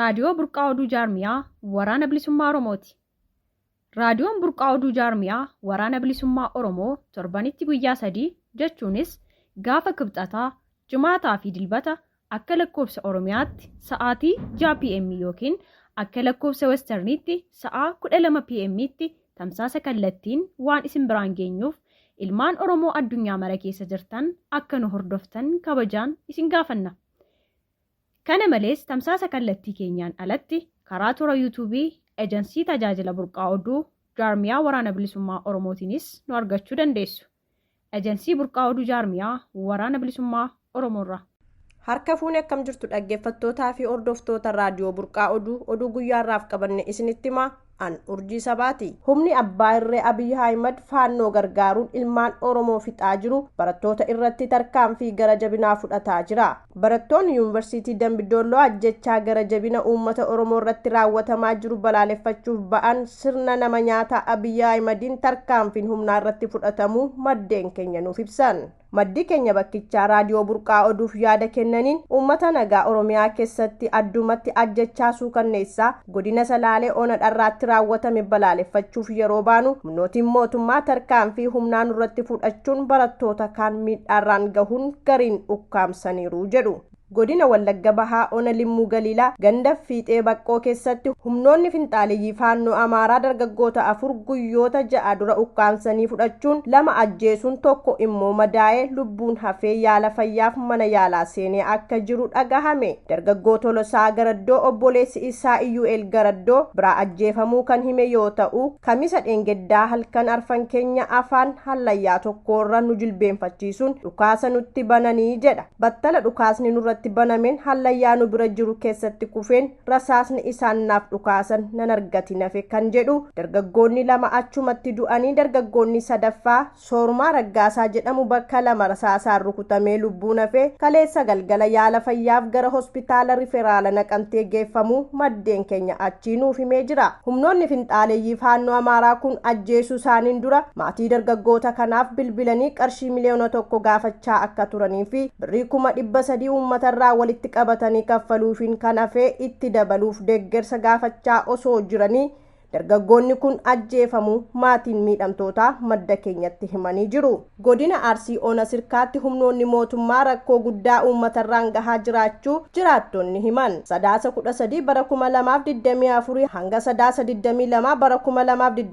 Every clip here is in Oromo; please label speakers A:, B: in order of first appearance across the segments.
A: raadiyoo burqaa oduu jaarmiyaa waraana bilisummaa Oromooti. Raadiyoon burqaa oduu jaarmiyaa waraana bilisummaa Oromoo torbanitti guyyaa 3 jechuunis gaafa kibxataa, jimaataa fi dilbata akka lakkoofsa Oromiyaatti sa'aatii 6 PM yookiin akka lakkoofsa Westerniitti sa'aa 12 PM'tti tamsaasa kallattiin waan isin biraan geenyuuf ilmaan Oromoo addunyaa mara keessa jirtan akka nu hordoftan kabajaan isin gaafanna. Kana malees tamsaasa kallattii keenyaan alatti karaa toora yuutuubii eejansii tajaajila burqaa oduu jaarmiyaa waraana bilisummaa Oromootiinis nu argachuu dandeessu. Eejansii burqaa oduu jaarmiyaa waraana bilisummaa Oromoorraa.
B: Harka fuunee akkam jirtu dhaggeeffattootaa fi hordoftoota raadiyoo burqaa oduu guyyaarraaf qabanne isinitti himaa an urjii sabaati. Humni abbaa irree Abiy Ahmed faannoo gargaaruun ilmaan Oromoo fixaa jiru barattoota irratti tarkaanfii gara jabinaa fudhataa jira. Barattoonni yuunivarsiitii Dambidolloo ajjechaa gara jabina uummata Oromoo irratti raawwatamaa jiru balaaleffachuuf ba'an sirna nama nyaataa Abiy Ahmediin tarkaanfiin humnaa irratti fudhatamuu maddeen keenya nuuf ibsan. Maddi keenya bakkichaa raadiyoo burqaa oduuf yaada kennaniin uummata nagaa Oromiyaa keessatti addumatti ajjechaa suukanneessaa godina Salaalee Ona Dharraatti raawwatame balaaleffachuuf yeroo baanu humnootiin mootummaa tarkaanfii humnaan irratti fudhachuun barattoota kaan miidhaarraan gahuun gariin ukkaamsaniiru jedhu. Godina Wallagga Bahaa Ona Limmuu Galiilaa ganda Fiixee Baqqoo keessatti humnoonni finxaaliyyii faannoo Amaaraa dargaggoota 4 guyyoota 6 dura ukkaamsanii fudhachuun 2 ajjeesuun 1 immoo madaa'ee lubbuun hafee yaala fayyaaf mana yaalaa seenee akka jiru dhagahame. Dargaggoo Tolosaa Garaddoo obboleessi isaa Iyyu'eel Garaddoo biraa ajjeefamuu kan hime yoo ta'u kamisa dheengeddaa halkan arfan keenya afaan hallayyaa tokkorra nu jilbeenfachiisuun dhukaasa nutti bananii jedha. Battala dhukaasni nurratti banameen hallayyaa nu bira jiru keessatti kufeen rasaasni isaan naaf dhukaasan nan argati nafe kan jedhu. Dargaggoonni 2 achumatti du'anii dargaggoonni 3ffaa Soormaa Raggaasaa jedhamu bakka 2 rasaasaan rukutamee lubbuu nafe kaleessa galgala yaala fayyaaf gara hospitaala Riferaala Naqamtee geeffamuu maddeen keenya achii nuuf himee jira. Humnoonni finxaaleeyyii faannoo Amaaraa kun ajjeesuu isaaniin dura maatii dargaggoota kanaaf bilbilanii qarshii miliyoona 1 gaafachaa akka turanii fi birrii 300,000 uummata irraa walitti qabatanii kaffaluufiin kan hafee itti dabaluuf deeggarsa gaafachaa osoo jiranii dargaggoonni kun ajjeefamuu maatiin miidhamtootaa madda keenyatti himanii jiru. Godina Arsii Ona Sirkaatti humnoonni mootummaa rakkoo guddaa uummatarraan gahaa jiraachuu jiraattonni himan. Sadaasa 13 bara 2024 hanga sadaasa 22 bara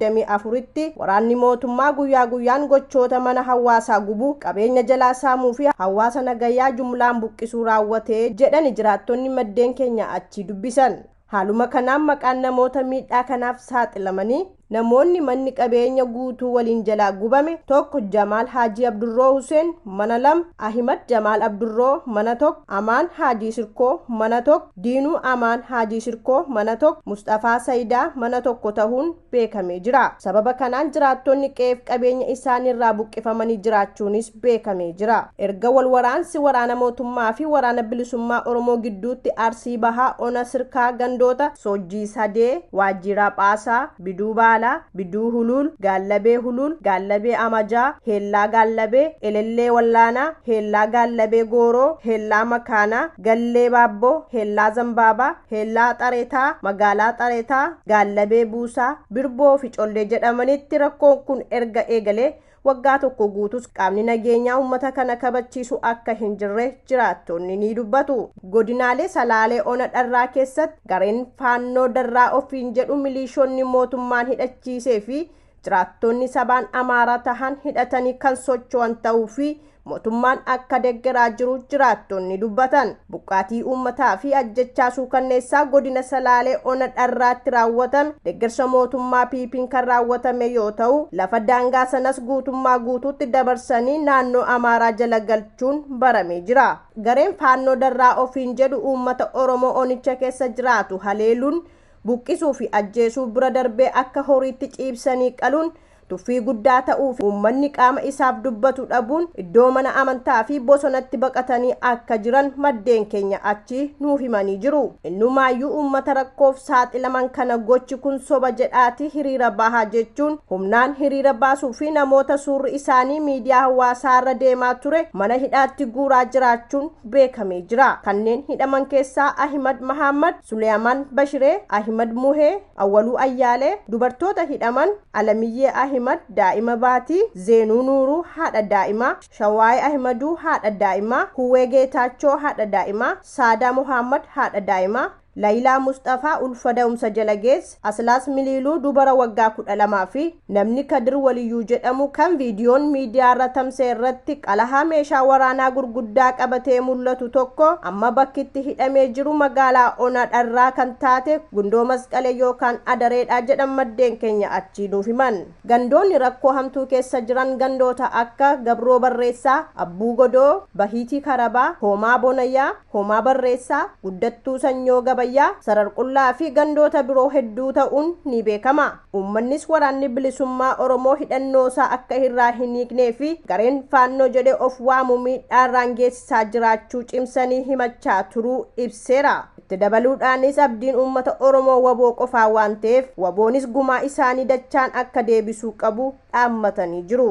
B: 2024tti waraanni mootummaa guyyaa guyyaan gochoota mana hawaasaa gubuu qabeenya jalaa saamuu fi hawaasa nagayyaa jumlaan buqqisuu raawwatee jedhani jiraattonni maddeen keenya achii dubbisan. Haaluma kanaan maqaan namoota miidhaa kanaaf saaxilamanii namoonni manni qabeenya guutuu waliin jalaa gubame tokko Jamaal Haajii Abdurroo Huseen mana 2, Ahimad Jamaal Abdurroo mana 1, Amaan Haajii Sirkoo mana 1, Diinuu Amaan Haajii Sirkoo mana 1, Mustafaa Sayidaa mana 1 ta'uun beekamee jira. Sababa kanaan jiraattonni qe'eef qabeenya isaaniirraa buqqifamanii jiraachuunis beekamee jira. Erga wal waraansi waraana mootummaa fi waraana bilisummaa Oromoo gidduutti Arsii Bahaa Ona Sirkaa gandoota Soojjii Sadee, Waajjiraa Phaasaa, Biduu Baalaa, Biduu Hulul, Gaallabee Hulul, Gaallabee Amajaa, Heellaa Gaallabee, Elellee Wallaanaa, Heellaa Gaallabee Gooroo, Heellaa Makaanaa, Gallee Baabboo, Heellaa Zambaabaa, Heellaa Xareetaa, Magaalaa Xareetaa, Gaallabee Buusaa, Birboo fi Collee jedhamanitti rakkoon kun erga eegalee waggaa tokko guutus qaamni nageenyaa uummata kana kabachiisu akka hin jirre jiraattonni ni dubbatu. Godinaalee Salaalee Ona Dharraa keessatti gareen faannoo Darraa ofiin jedhu milishoonni mootummaan hidhachiisee fi jiraattonni sabaan Amaaraa tahan hidhatanii kan socho'an ta'uu fi mootummaan akka deeggaraa jiru jiraattonni dubbatan. Buqqaatii uummataa fi ajjechaa suukanneessaa godina Salaalee Ona Dharraatti raawwatame deeggarsa mootummaa PP'n kan raawwatame yoo ta'u lafa daangaa sanas guutummaa guutuutti dabarsanii naannoo Amaaraa jala galchuun baramee jira. Gareen faannoo Darraa ofiin jedhu uummata Oromoo Onicha keessa jiraatu haleeluun buqqisuu fi ajjeesuu bira darbee akka horiitti ciibsanii qaluun tuffii guddaa ta'uu fi uummanni qaama isaaf dubbatu dhabuun iddoo mana amantaa fi bosonatti baqatanii akka jiran maddeen keenya achi nuuf himanii jiru. Innumaayyuu uummata rakkoof saaxilaman kana gochi kun soba jedhaati hiriira bahaa jechuun humnaan hiriira baasuu fi namoota suurri isaanii miidiyaa hawaasaa irra deemaa ture mana hidhaatti guuraa jiraachuun beekamee jira. Kanneen hidhaman keessaa Ahimad Mahammad, Suleymaan Bashiree, Ahimad Muhee, Awwaluu Ayyaalee, dubartoota hidhaman Alamiyyee Ahimad daa'ima baatii, Zeenuu Nuuruu haadha daa'imaa, Shawaay Ahmaduu haadha daa'imaa, Huwwee Geetaachoo haadha daa'imaa, Saadaa Muhammad haadha daa'imaa, Laayilaa Mustafaa ulfa da'umsa jala geesse, Aslaas Miliiluu dubara waggaa 12 fi namni Kadir Waliyyuu jedhamu kan viidiyoon miidiyaa irra tamsa'e irratti qalahaa meeshaa waraanaa gurguddaa qabatee mul'atu tokko amma bakkitti hidhamee jiru magaalaa Onaadharraa kan taate Gundoo Masqalee yookaan Adareedha jedhan maddeen keenya achii nuuf himan. Gandoonni rakkoo hamtuu keessa jiran gandoota akka Gabroo Barreessaa, Abbuu Godoo, Bahiitii Karabaa, Hoomaa Bonayyaa, Hoomaa Barreessaa, Guddattuu Sanyoo Gaba Sararqullaa fi gandoota biroo hedduu ta'uun ni beekama. Uummannis waraanni bilisummaa Oromoo hidhannoo isaa akka irraa hin hiiknee fi gareen faannoo jedhee of waamu miidhaarraan geessisaa jiraachuu cimsanii himachaa turuu ibseera. Itti dabaluudhaanis abdiin uummata Oromoo waboo qofaa waan ta'eef waboonis gumaa isaanii dachaan akka deebisuu qabu dhaammatanii jiru.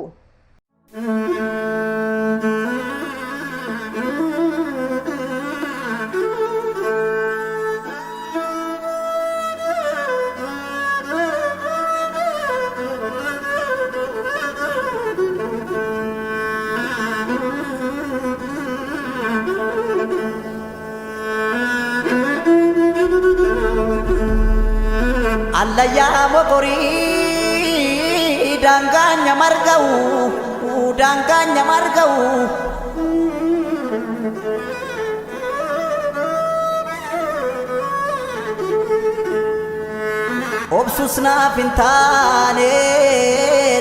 C: Allaya mokori danganya margau obsusna pintane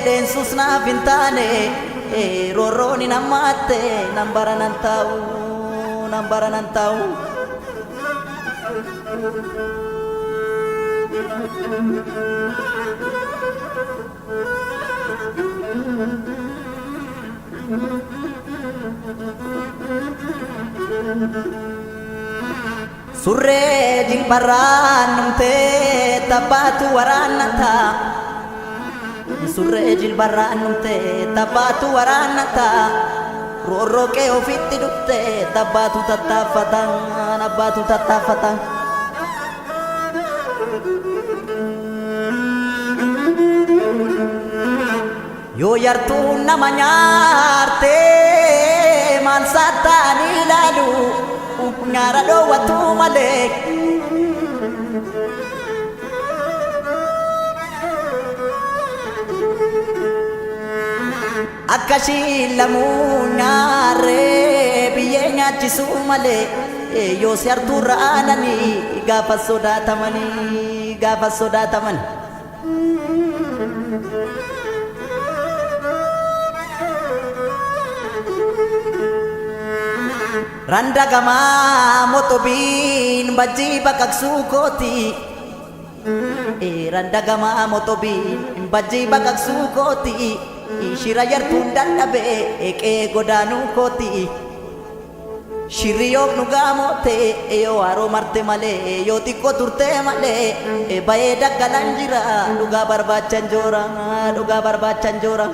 C: densusna pintane roroni namate nambaran tau Surre jilbarraan numtee taphaatu waraannata. Surre jilbarraan numtee taphaatu waraannata. Roorroqee ofitti dhuftee taphaatu tattaafatan abbaatu tattaafatan. Yoo yartuu nama nyaartee maal saataan ilaalu nyaara dhoowwatu malee. Akkasii lamuu nyaarree biyyee nyaachisuu malee. Yoo si hartuurra aananii gaafa sodaataman. Randagama motobiin bajjii baqaqsuu kooti. Randagama motobiin bajjii baqaqsuu kooti. Shira yartuun dadhabee eqee godaanuu kooti. Shirri yoo dhugaa moote yoo haroo marte malee yoo xiqqoo turte malee bahee daggalaan jira dhugaa barbaachan joora.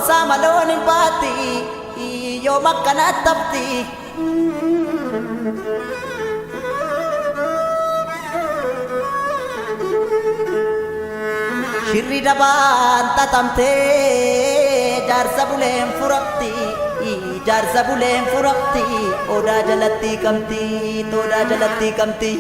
C: Samaloo ni baati yoo makkana tabti. Shirri dabaan tatamtee jaarsa buleen furaqti odaa jalatti qabdi.